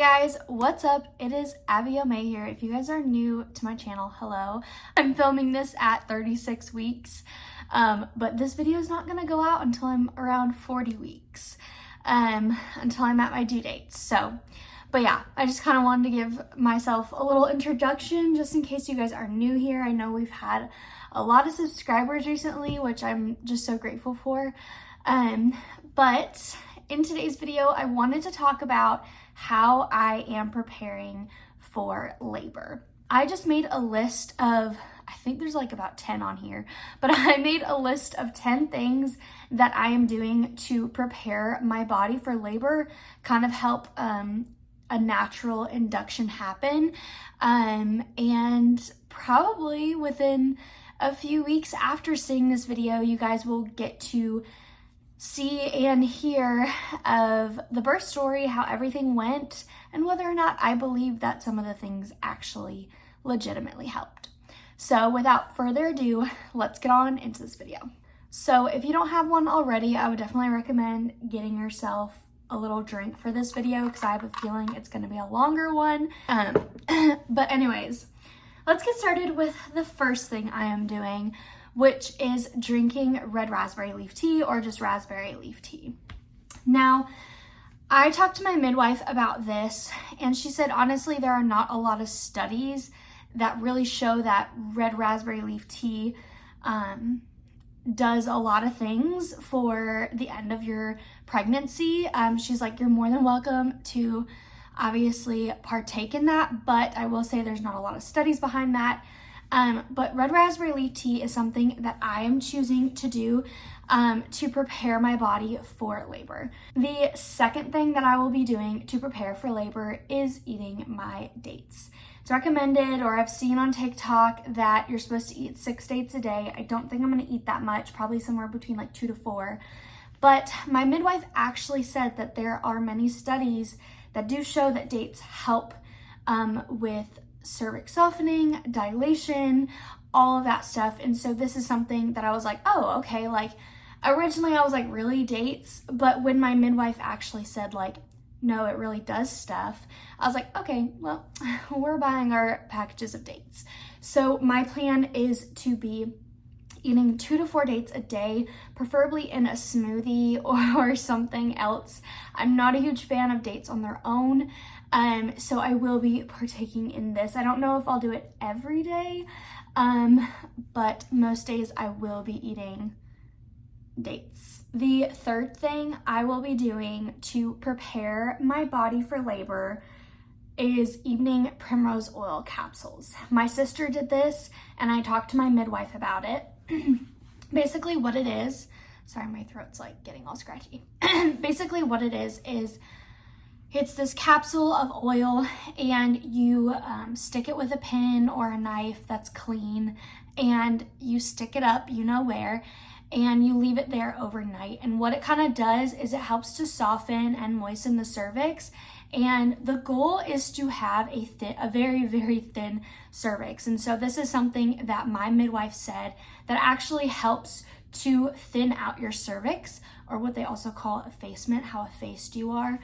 guys, what's up? It is Abby O'May here. If you guys are new to my channel, hello. I'm filming this at 36 weeks, but this video is not gonna go out until I'm around 40 weeks, until I'm at my due date. But yeah, I just kind of wanted to give myself a little introduction just in case you guys are new here. I know we've had a lot of subscribers recently, which I'm just so grateful for. But in today's video, I wanted to talk about how I am preparing for labor. I just made a list of, I think there's like about 10 on here, but I made a list of 10 things that I am doing to prepare my body for labor, kind of help a natural induction happen. And probably within a few weeks after seeing this video, you guys will get to see and hear of the birth story, how everything went, and whether or not I believe that some of the things actually legitimately helped. So without further ado, let's get on into this video. So if you don't have one already, I would definitely recommend getting yourself a little drink for this video because I have a feeling it's going to be a longer one. But anyways, let's get started with the first thing I am doing, which is drinking red raspberry leaf tea or just raspberry leaf tea. Now, I talked to my midwife about this, and she said, honestly, there are not a lot of studies that really show that red raspberry leaf tea does a lot of things for the end of your pregnancy. She's like, you're more than welcome to obviously partake in that, but I will say there's not a lot of studies behind that. But red raspberry leaf tea is something that I am choosing to do to prepare my body for labor. The second thing that I will be doing to prepare for labor is eating my dates. It's recommended, or I've seen on TikTok, that you're supposed to eat 6 dates a day. I don't think I'm gonna eat that much, probably somewhere between like 2 to 4. But my midwife actually said that there are many studies that do show that dates help with cervix softening, dilation, all of that stuff. And so this is something that I was like, oh, okay. Like originally I was like, really, dates? But when my midwife actually said like, no, it really does stuff, I was like, okay, well, we're buying our packages of dates. So my plan is to be eating 2 to 4 dates a day, preferably in a smoothie or something else. I'm not a huge fan of dates on their own. So I will be partaking in this. I don't know if I'll do it every day, but most days I will be eating dates. The third thing I will be doing to prepare my body for labor is evening Primrose Oil capsules. My sister did this and I talked to my midwife about it. Basically what it is, sorry, my throat's like getting all scratchy. Basically what it is it's this capsule of oil, and you stick it with a pin or a knife that's clean, and you stick it up, you know where, and you leave it there overnight. And what it kind of does is it helps to soften and moisten the cervix. And the goal is to have a very, very thin cervix. And so this is something that my midwife said that actually helps to thin out your cervix, or what they also call effacement, how effaced you are.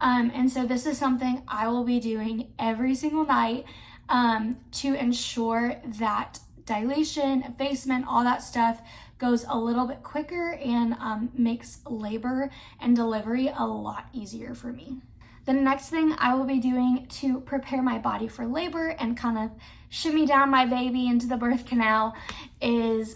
And so this is something I will be doing every single night to ensure that dilation, effacement, all that stuff goes a little bit quicker and makes labor and delivery a lot easier for me. The next thing I will be doing to prepare my body for labor and kind of shimmy down my baby into the birth canal is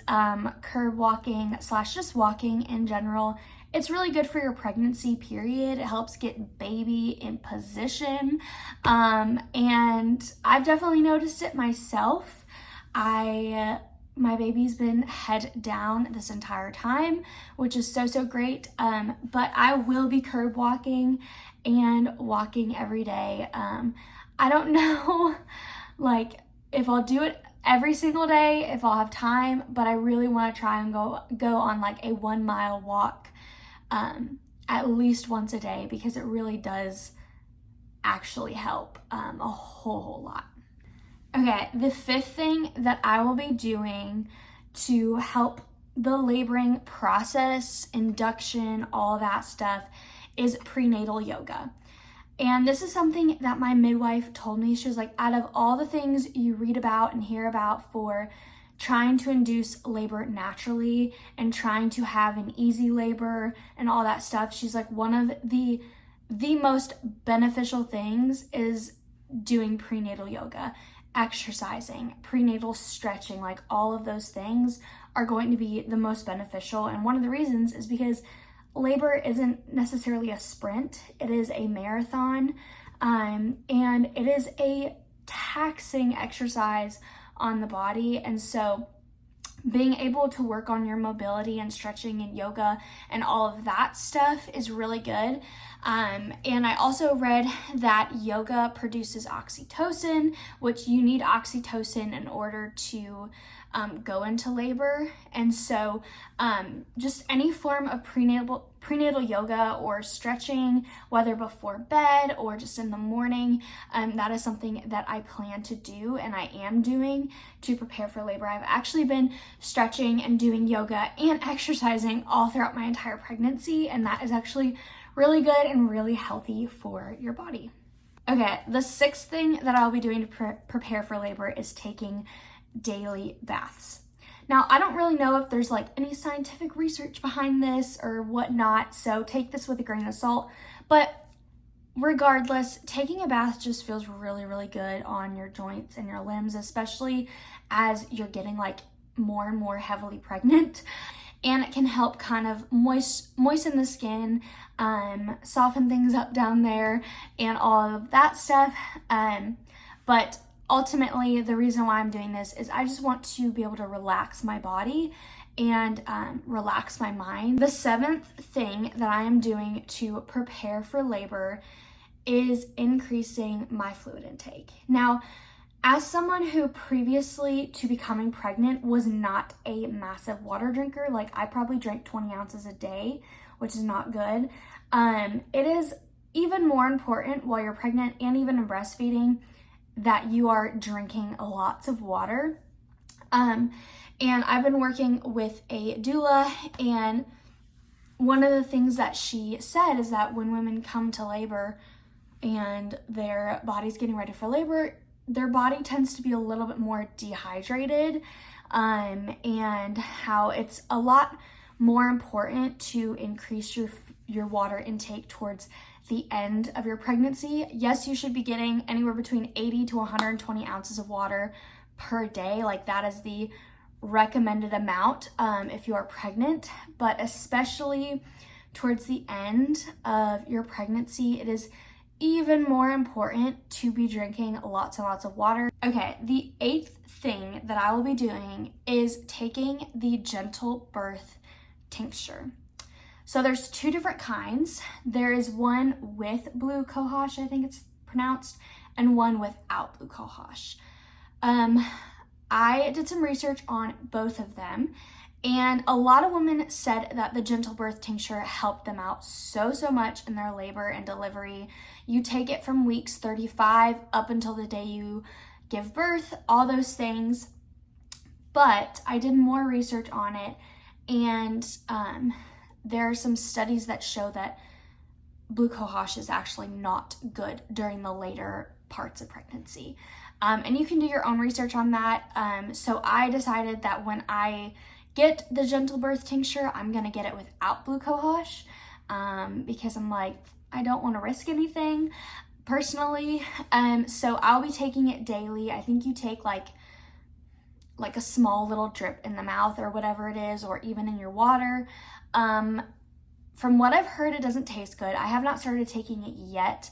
curb walking / just walking in general. It's really good for your pregnancy period. It helps get baby in position. And I've definitely noticed it myself. My baby's been head down this entire time, which is so great. But I will be curb walking and walking every day. I don't know like if I'll do it every single day, if I'll have time, but I really want to try and go on like a 1 mile walk at least once a day, because it really does actually help a whole lot. Okay, the fifth thing that I will be doing to help the laboring process, induction, all that stuff, is prenatal yoga. And this is something that my midwife told me. She was like, out of all the things you read about and hear about for trying to induce labor naturally and trying to have an easy labor and all that stuff, she's like, one of the most beneficial things is doing prenatal yoga, exercising, prenatal stretching, like all of those things are going to be the most beneficial. And one of the reasons is because labor isn't necessarily a sprint, it is a marathon, and it is a taxing exercise on the body. And so being able to work on your mobility and stretching and yoga and all of that stuff is really good. And I also read that yoga produces oxytocin, which you need oxytocin in order to go into labor. And so just any form of prenatal yoga or stretching, whether before bed or just in the morning, that is something that I plan to do and I am doing to prepare for labor. I've actually been stretching and doing yoga and exercising all throughout my entire pregnancy, and that is actually really good and really healthy for your body. Okay, the sixth thing that I'll be doing to prepare for labor is taking daily baths. Now, I don't really know if there's like any scientific research behind this or whatnot, so take this with a grain of salt, but regardless, taking a bath just feels really, really good on your joints and your limbs, especially as you're getting like more and more heavily pregnant. And it can help kind of moisten the skin, soften things up down there and all of that stuff. But ultimately, the reason why I'm doing this is I just want to be able to relax my body and relax my mind. The seventh thing that I am doing to prepare for labor is increasing my fluid intake. Now, as someone who previously to becoming pregnant was not a massive water drinker, like I probably drank 20 ounces a day, which is not good. It is even more important while you're pregnant and even in breastfeeding that you are drinking lots of water. And I've been working with a doula, and one of the things that she said is that when women come to labor and their body's getting ready for labor, their body tends to be a little bit more dehydrated, and how it's a lot more important to increase your water intake towards the end of your pregnancy. Yes, you should be getting anywhere between 80 to 120 ounces of water per day. Like that is the recommended amount if you are pregnant, but especially towards the end of your pregnancy, it is even more important to be drinking lots and lots of water. Okay, the eighth thing that I will be doing is taking the gentle birth tincture. So there's two different kinds. There is one with blue cohosh, I think it's pronounced, and one without blue cohosh. I did some research on both of them, and a lot of women said that the gentle birth tincture helped them out so much in their labor and delivery. You take it from weeks 35 up until the day you give birth, all those things. But I did more research on it, and there are some studies that show that blue cohosh is actually not good during the later parts of pregnancy. And you can do your own research on that. So I decided that when I get the gentle birth tincture, I'm gonna get it without blue cohosh, because I'm like, I don't want to risk anything personally. So I'll be taking it daily. I think you take like a small little drip in the mouth or whatever it is, or even in your water. From what I've heard, it doesn't taste good. I have not started taking it yet.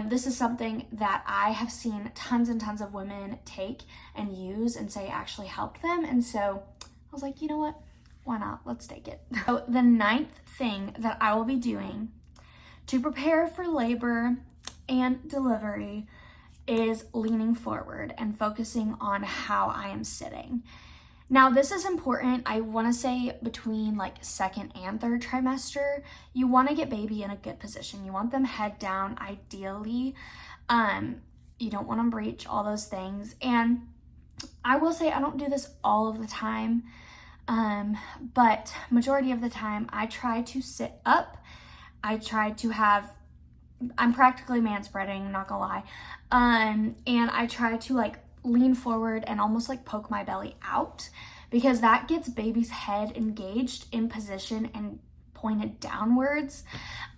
This is something that I have seen tons and tons of women take and use and say actually helped them. And so I was like, you know what? Why not? Let's take it. So the ninth thing that I will be doing to prepare for labor and delivery is leaning forward and focusing on how I am sitting. Now, this is important. I want to say between like second and third trimester, you want to get baby in a good position. You want them head down, ideally. You don't want them breech, all those things. And I will say I don't do this all of the time, but majority of the time I try to sit up. I try to have I'm practically manspreading, not gonna lie. And I try to like lean forward and almost like poke my belly out, because that gets baby's head engaged in position and pointed downwards.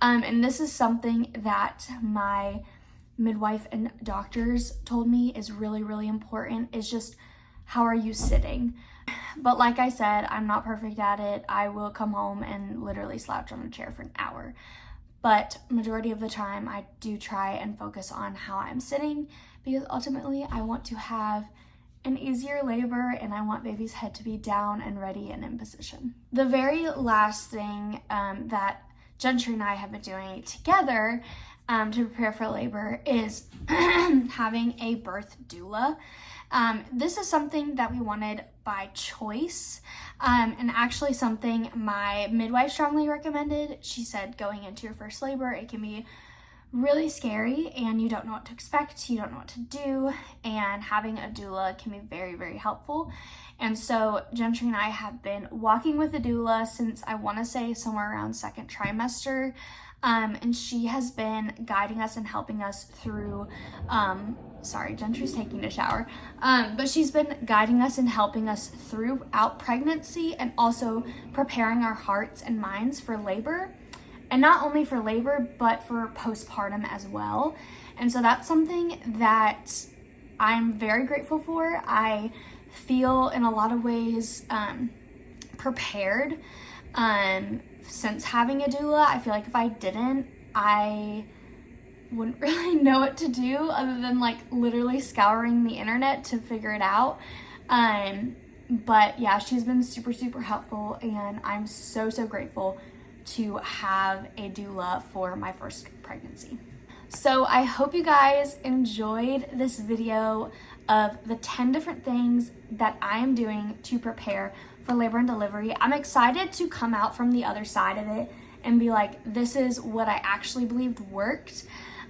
And this is something that my midwife and doctors told me is really, really important, is just how are you sitting? But like I said, I'm not perfect at it. I will come home and literally slouch on a chair for an hour. But majority of the time, I do try and focus on how I'm sitting, because ultimately I want to have an easier labor and I want baby's head to be down and ready and in position. The very last thing that Gentry and I have been doing together to prepare for labor is having a birth doula. This is something that we wanted by choice, and actually something my midwife strongly recommended. She said going into your first labor, it can be really scary and you don't know what to expect, you don't know what to do, and having a doula can be very, very helpful. And so Gentry and I have been walking with a doula since, I want to say, somewhere around second trimester. And she has been guiding us and helping us through, sorry, Gentry's taking a shower, but she's been guiding us and helping us throughout pregnancy, and also preparing our hearts and minds for labor, and not only for labor, but for postpartum as well. And so that's something that I'm very grateful for. I feel in a lot of ways prepared. Since having a doula, I feel like if I didn't, I wouldn't really know what to do other than like literally scouring the internet to figure it out. But yeah, she's been super, super helpful, and I'm so, so grateful to have a doula for my first pregnancy. So I hope you guys enjoyed this video of the 10 different things that I am doing to prepare for labor and delivery. I'm excited to come out from the other side of it and be like, this is what I actually believed worked.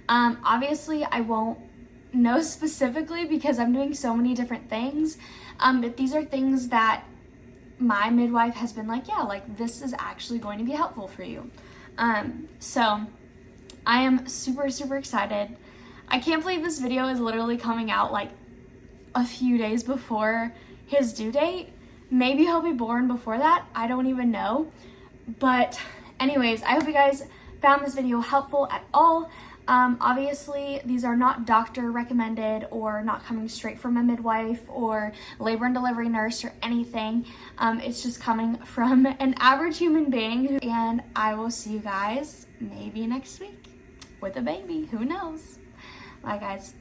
Obviously, I won't know specifically because I'm doing so many different things, but these are things that my midwife has been like, yeah, like this is actually going to be helpful for you. So I am super, super excited. I can't believe this video is literally coming out like a few days before his due date. Maybe he'll be born before that. I don't even know. But anyways, I hope you guys found this video helpful at all. Obviously, these are not doctor recommended or not coming straight from a midwife or labor and delivery nurse or anything. It's just coming from an average human being. And I will see you guys maybe next week with a baby. Who knows? Bye, guys.